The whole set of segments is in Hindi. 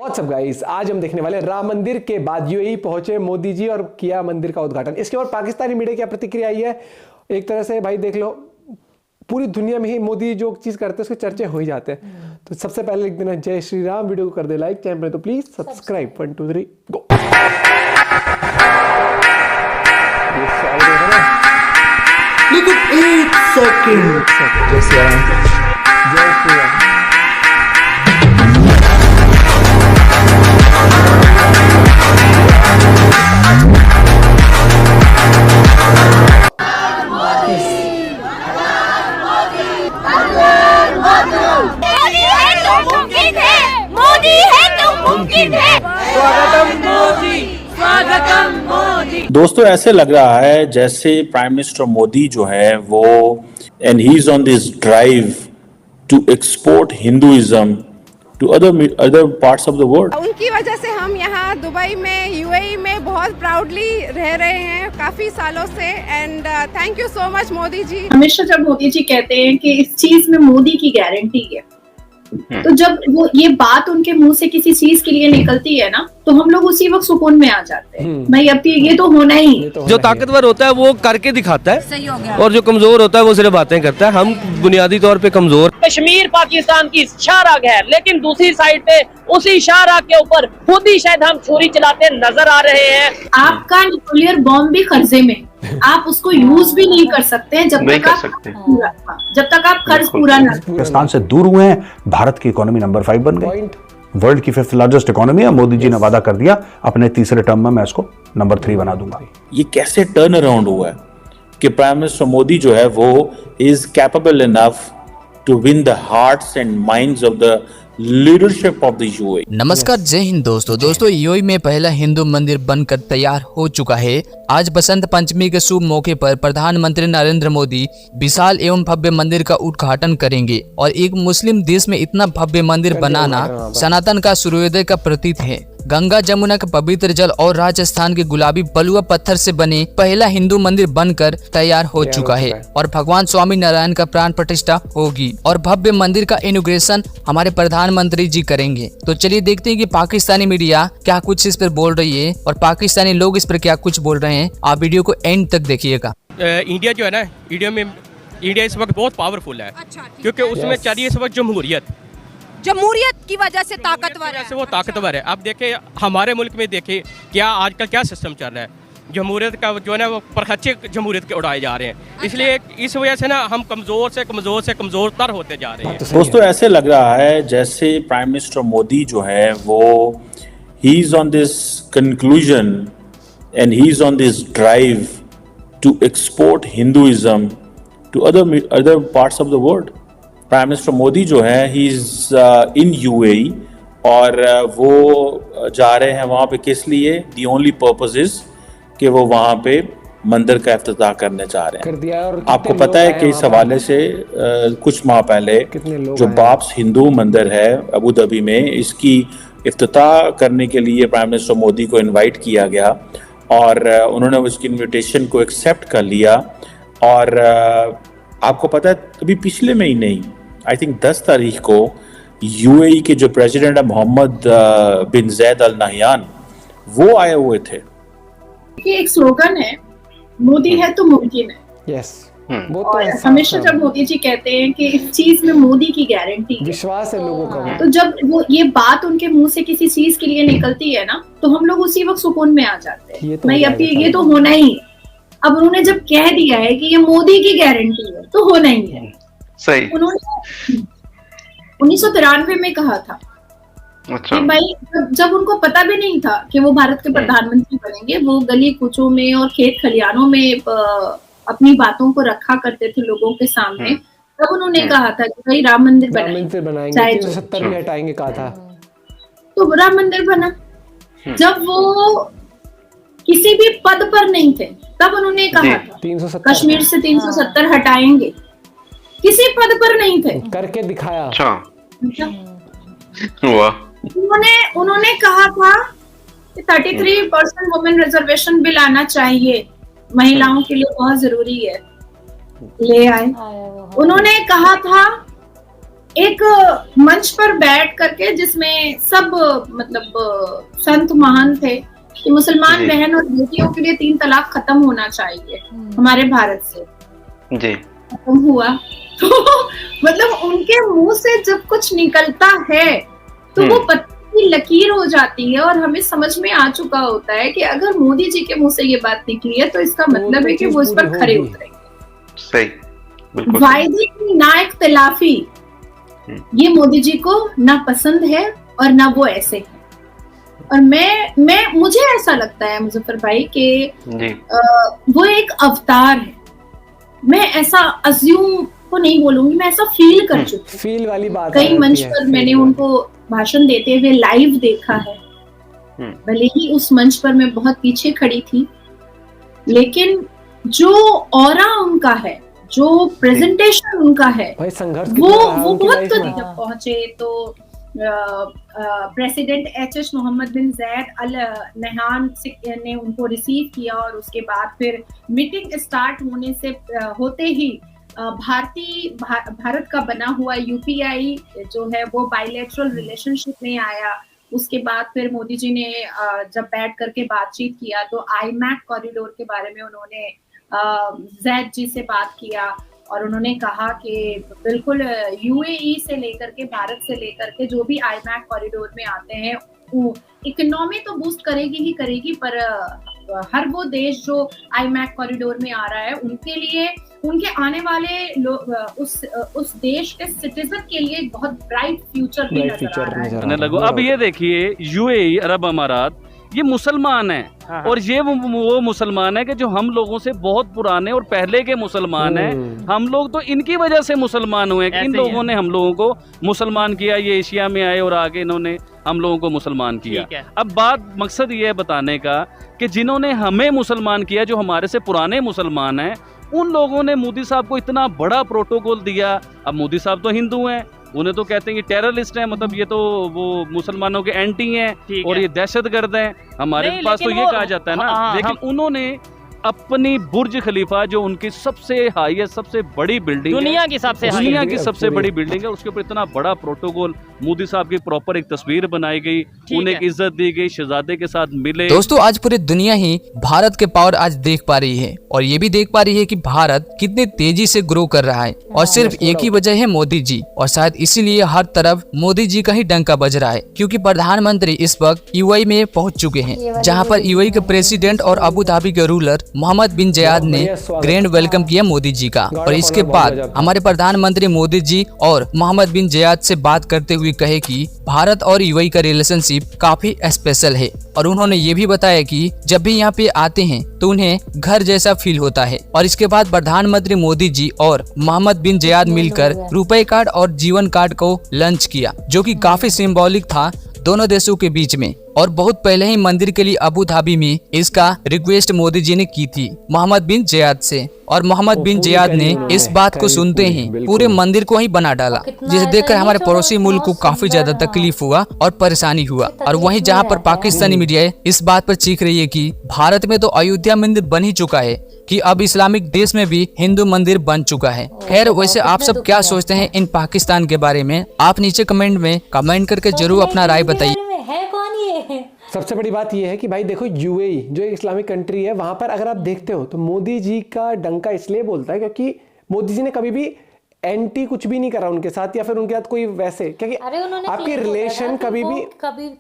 व्हाट्सअप गाइस, आज हम देखने वाले राम मंदिर के बाद यूएई पहुंचे मोदी जी और किया मंदिर का उद्घाटन। इसके बाद पाकिस्तानी मीडिया की प्रतिक्रिया आई है। एक तरह से भाई देख लो, पूरी दुनिया में ही मोदी जो चीज करते हैं उसके चर्चे हो ही जाते हैं। तो सबसे पहले लिख देना जय श्री राम, वीडियो को कर दे लाइक, चैनल तो प्लीज सब्सक्राइब। 1 2 3 गो। लेकिन एक सेकंड, जय श्री राम, जय श्री राम। दोस्तों, ऐसे लग रहा है जैसे प्राइम मिनिस्टर मोदी जो है वो and he is on this drive to export Hinduism to other parts of the world. उनकी वजह से हम यहाँ दुबई में, यूएई में बहुत प्राउडली रह रहे हैं काफी सालों से। And thank you so much Modi ji. हमेशा जब मोदी जी कहते हैं कि इस चीज में मोदी की गारंटी है, तो जब वो ये बात उनके मुंह से किसी चीज के लिए निकलती है ना, तो हम लोग उसी वक्त सुकून में आ जाते हैं। भाई अब ये तो होना ही। जो ताकतवर होता है वो करके दिखाता है, सही हो गया। और जो कमजोर होता है वो सिर्फ बातें करता है। हम बुनियादी तौर पे कमजोर। कश्मीर पाकिस्तान की शाहराग है, लेकिन दूसरी साइड पे उसी शाहराग के ऊपर खुद ही शायद हम छुरी चलाते नजर आ रहे हैं। आपका न्यूक्लियर बॉम्ब भी कर्जे में, आप उसको यूज भी नहीं कर सकते हैं जब तक आप कर्ज पूरा न। पाकिस्तान से दूर हुए हैं, भारत की इकोनॉमी नंबर 5 बन गई, वर्ल्ड की 5th लार्जेस्ट इकोनॉमी है। मोदी जी ने वादा कर दिया अपने तीसरे टर्म में मैं इसको नंबर 3 बना दूंगा। ये कैसे टर्न अराउंड हुआ है कि प्राइम मिनिस्टर मोदी जो है वो is capable enough to win the hearts and minds of the leadership of the UAE. नमस्कार, जय हिंद दोस्तों यूएई में पहला हिंदू मंदिर बनकर तैयार हो चुका है। आज बसंत पंचमी के शुभ मौके पर प्रधानमंत्री नरेंद्र मोदी विशाल एवं भव्य मंदिर का उद्घाटन करेंगे। और एक मुस्लिम देश में इतना भव्य मंदिर बनाना सनातन का सूर्योदय का प्रतीक है। गंगा जमुना का पवित्र जल और राजस्थान के गुलाबी बलुआ पत्थर से बने पहला हिंदू मंदिर बनकर तैयार हो चुका है और भगवान स्वामी नारायण का प्राण प्रतिष्ठा होगी और भव्य मंदिर का इनॉग्रेशन हमारे प्रधानमंत्री जी करेंगे। तो चलिए देखते हैं कि पाकिस्तानी मीडिया क्या कुछ इस पर बोल रही है और पाकिस्तानी लोग इस पर क्या कुछ बोल रहे हैं। आप वीडियो को एंड तक देखिएगा। इंडिया जो है ना, इंडिया इस वक्त बहुत पावरफुल है। क्योंकि उसमें चल रही है इस वक्त जमहूरियत की वजह से ताकतवर है। वो ताकतवर है। अब देखे हमारे मुल्क में, देखे क्या आजकल क्या सिस्टम चल रहा है। जमहूरियत का जो है ना वो परखच्चे जमहूरियत के उड़ाए जा रहे हैं। इसलिए इस वजह से ना हम कमजोर से कमजोर तर होते जा रहे हैं। दोस्तों, ऐसे लग रहा है जैसे प्राइम मिनिस्टर मोदी जो है वो he is on this conclusion and he is on this drive to export Hinduism to other parts of the world. Prime minister Modi जो है ही इज इन यूएई और वो जा रहे हैं वहाँ पे किस लिए? दी ओनली पर्पस इज कि वो वहाँ पे मंदिर का इफ्तिताह करने जा रहे हैं। आपको पता है कि इस हवाले से कुछ माह पहले जो बाब्स हिंदू मंदिर है अबू धाबी में, इसकी इफ्तिताह करने के लिए प्राइम मिनिस्टर मोदी को इनवाइट किया गया और उन्होंने उसकी इनविटेशन को एक्सेप्ट कर लिया। और आपको पता है अभी पिछले महीने ही आई थिंक 10 तारीख को यूएई के जो प्रेसिडेंट है मोहम्मद बिन जैद अल नहयान, वो आए हुए थे। ये एक स्लोगन है, मोदी है तो मुमकिन है। यस, वो तो हमेशा जब मोदी जी कहते हैं कि इस चीज में मोदी की गारंटी है, विश्वास है लोगों का, तो जब वो ये बात उनके मुंह से किसी चीज के लिए निकलती है ना, तो हम लोग उसी वक्त सुकून में आ जाते हैं। भाई अब ये तो होना ही है। अब उन्होंने जब कह दिया है कि ये मोदी की गारंटी है, तो होना ही है। सही। उन्होंने 1993 में कहा था। अच्छा। कि भाई जब उनको पता भी नहीं था कि वो भारत के प्रधानमंत्री बनेंगे, वो गली कूचों में और खेत खलियानों में अपनी बातों को रखा करते थे लोगों के सामने। तब उन्होंने कहा था कि भाई राम मंदिर बनाएंगे, चाहे 370 में हटाएंगे कहा था, तो राम मंदिर बना। जब वो किसी भी पद पर नहीं थे तब उन्होंने कहा था कश्मीर से 370 हटाएंगे, किसी पद पर नहीं थे, करके दिखाया। उन्होंने कहा था कि 33% वुमेन रिजर्वेशन बिल आना चाहिए, महिलाओं के लिए बहुत जरूरी है, ले आए। उन्होंने कहा था एक मंच पर बैठ करके जिसमें सब मतलब संत महान थे कि मुसलमान बहन और बेटियों के लिए 3 तलाक खत्म होना चाहिए हमारे भारत से, जी खत्म हुआ। तो मतलब उनके मुंह से जब कुछ निकलता है तो वो पत्ती की लकीर हो जाती है और हमें समझ में आ चुका होता है कि अगर मोदी जी के मुंह से ये बात निकली है तो इसका मतलब है कि वो इस पर खरे उतरेंगे। सही, बिल्कुल वायदे की ना इख्तिलाफी, ये मोदी जी को ना पसंद है और ना वो ऐसे है। और मैं मुझे ऐसा लगता है मुजफ्फर भाई कि वो एक अवतार है। मैं ऐसा अज्यूम को नहीं बोलूंगी, मैं ऐसा फील कर चुकी हूँ। फील वाली बात कई मंच पर मैंने उनको भाषण देते हुए लाइव देखा है, भले ही उस मंच पर मैं बहुत पीछे खड़ी थी, लेकिन जो ऑरा उनका है, जो प्रेजेंटेशन उनका है, वो बहुत जब पहुंचे तो प्रेसिडेंट एच मोहम्मद बिन जैद अल नहयान ने उनको रिसीव किया और उसके बाद फिर मीटिंग स्टार्ट होते ही भारत का बना हुआ यूपीआई जो है वो बायलैटरल रिलेशनशिप में आया। उसके बाद फिर मोदी जी ने जब बैठ करके बातचीत किया तो आईमैक कॉरिडोर के बारे में उन्होंने जैद जी से बात किया और उन्होंने कहा कि बिल्कुल यूएई से लेकर के भारत से लेकर के जो भी आईमैक कॉरिडोर में आते हैं इकोनॉमी तो बूस्ट करेगी ही करेगी, पर हर वो देश जो आईमैक कॉरिडोर में आ रहा है उनके लिए, उनके आने वाले उस देश के सिटीजन के लिए एक बहुत ब्राइट फ्यूचर भी नजर आ रहा है। अब ये देखिए यूएई अरब अमारात ये मुसलमान है और ये वो मुसलमान है कि जो हम लोगों से बहुत पुराने और पहले के मुसलमान हैं। हम लोग तो इनकी वजह से मुसलमान हुए, इन लोगों ने हम लोगों को मुसलमान किया। ये एशिया में आए और आगे इन्होंने हम लोगों को मुसलमान किया। अब बात मकसद ये है बताने का कि जिन्होंने हमें मुसलमान किया, जो हमारे से पुराने मुसलमान हैं, उन लोगों ने मोदी साहब को इतना बड़ा प्रोटोकॉल दिया। अब मोदी साहब तो हिंदू हैं, उन्हें तो कहते हैं कि टेररिस्ट हैं, मतलब ये तो वो मुसलमानों के एंटी हैं और ये दहशतगर्द हैं। हमारे पास तो ये कहा जाता है ना, लेकिन उन्होंने अपनी बुर्ज खलीफा जो उनकी सबसे हाईएस्ट सबसे बड़ी बिल्डिंग दुनिया की सबसे बड़ी बिल्डिंग है, उसके ऊपर इतना बड़ा प्रोटोकॉल, मोदी साहब की प्रॉपर एक तस्वीर बनाई गई, उन्हें इज्जत दी गई, शहजादे के साथ मिले। दोस्तों आज पूरी दुनिया ही भारत के पावर आज देख पा रही है और ये भी देख पा रही है कि भारत कितनी तेजी से ग्रो कर रहा है और सिर्फ एक ही वजह है मोदी जी, और शायद इसीलिए हर तरफ मोदी जी का ही डंका बज रहा है, क्योंकि प्रधानमंत्री इस वक्त यूएई में पहुंच चुके हैं, जहां पर यूएई के प्रेसिडेंट और अबू धाबी के रूलर मोहम्मद बिन जयाद ने ग्रैंड वेलकम किया मोदी जी का। और इसके बाद हमारे प्रधानमंत्री मोदी जी और मोहम्मद बिन जयाद से बात करते हुए कहे कि भारत और यूएई का रिलेशनशिप काफी स्पेशल है, और उन्होंने ये भी बताया कि जब भी यहाँ पे आते हैं तो उन्हें घर जैसा फील होता है। और इसके बाद प्रधानमंत्री मोदी जी और मोहम्मद बिन जयाद मिलकर रुपए कार्ड और जीवन कार्ड को लॉन्च किया, जो कि काफी सिंबॉलिक था दोनों देशों के बीच में। और बहुत पहले ही मंदिर के लिए अबू धाबी में इसका रिक्वेस्ट मोदी जी ने की थी मोहम्मद बिन जयाद से, और मोहम्मद बिन जयाद ने इस बात को सुनते ही पूरे मंदिर को ही बना डाला, जिसे देखकर हमारे पड़ोसी मुल्क को काफी ज्यादा तकलीफ हुआ और परेशानी हुआ। और वहीं जहां पर पाकिस्तानी मीडिया इस बात पर चीख रही है कि भारत में तो अयोध्या मंदिर बन ही चुका है, कि अब इस्लामिक देश में भी हिंदू मंदिर बन चुका है। खैर वैसे आप सब क्या सोचते हैं इन पाकिस्तान के बारे में, आप नीचे कमेंट में कमेंट करके जरूर अपना राय बताइए। सबसे बड़ी बात यह है कि भाई देखो यूएई जो एक इस्लामिक कंट्री है, वहां पर अगर आप देखते हो तो मोदी जी का डंका इसलिए बोलता है क्योंकि मोदी जी ने कभी भी एंटी कुछ भी नहीं करा उनके साथ, या फिर उनके साथ कोई वैसे, क्योंकि आपके रिलेशन कभी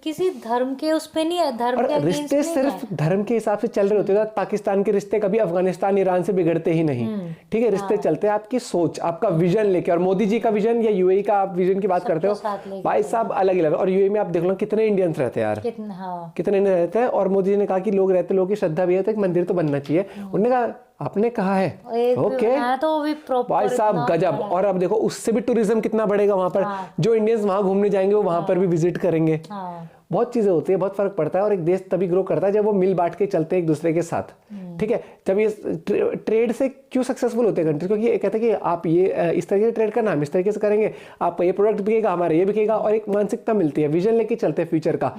किसी धर्म के उस पे नहीं है, धर्म के रिश्ते सिर्फ धर्म के हिसाब से चल रहे होते हैं। पाकिस्तान के रिश्ते कभी अफगानिस्तान ईरान से बिगड़ते ही नहीं, ठीक है। रिश्ते चलते हैं आपकी सोच, आपका विजन लेके, और मोदी जी का विजन या यूएई का आप विजन की बात करते हो भाई साहब अलग अलग। और यूएई में आप देख लो कितने इंडियंस रहते हैं यार, कितने इंडियन रहते हैं। और मोदी जी ने कहा कि लोग रहते, लोगों की श्रद्धा भी है तो एक मंदिर तो बनना चाहिए। उन्होंने कहा आपने कहा है ओके भाई साहब गजब। और अब देखो उससे भी टूरिज्म कितना बढ़ेगा वहां पर, जो इंडियंस वहां घूमने जाएंगे वो वहां पर भी विजिट करेंगे। बहुत चीजें होती है, बहुत फर्क पड़ता है। और एक देश तभी ग्रो करता है जब वो मिल बांट के चलते हैं एक दूसरे के साथ, ठीक है। जब ये ट्रेड से क्यों सक्सेसफुल होते हैं कंट्री, क्योंकि ये कहते हैं कि आप ये इस तरीके से ट्रेड करना, हम इस तरीके से करेंगे, आपका ये प्रोडक्ट बिकेगा, हमारा ये बिकेगा, और एक मानसिकता मिलती है, विजन लेके चलते हैं फ्यूचर का,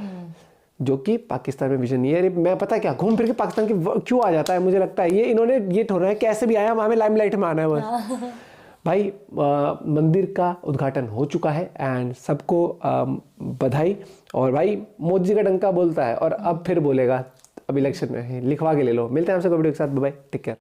जो कि पाकिस्तान में विजन नहीं है। मैं पता क्या घूम फिर के पाकिस्तान की क्यों आ जाता है, मुझे लगता है ये इन्होंने ये ठोरा है कैसे भी आया हमें लाइमलाइट में आना है बस। भाई मंदिर का उद्घाटन हो चुका है एंड सबको बधाई। और भाई मोदी जी का डंका बोलता है और अब फिर बोलेगा अब इलेक्शन में, लिखवा के ले लो। मिलते हैं आपसे कोई वीडियो के साथ, बाय बाय, टेक केयर।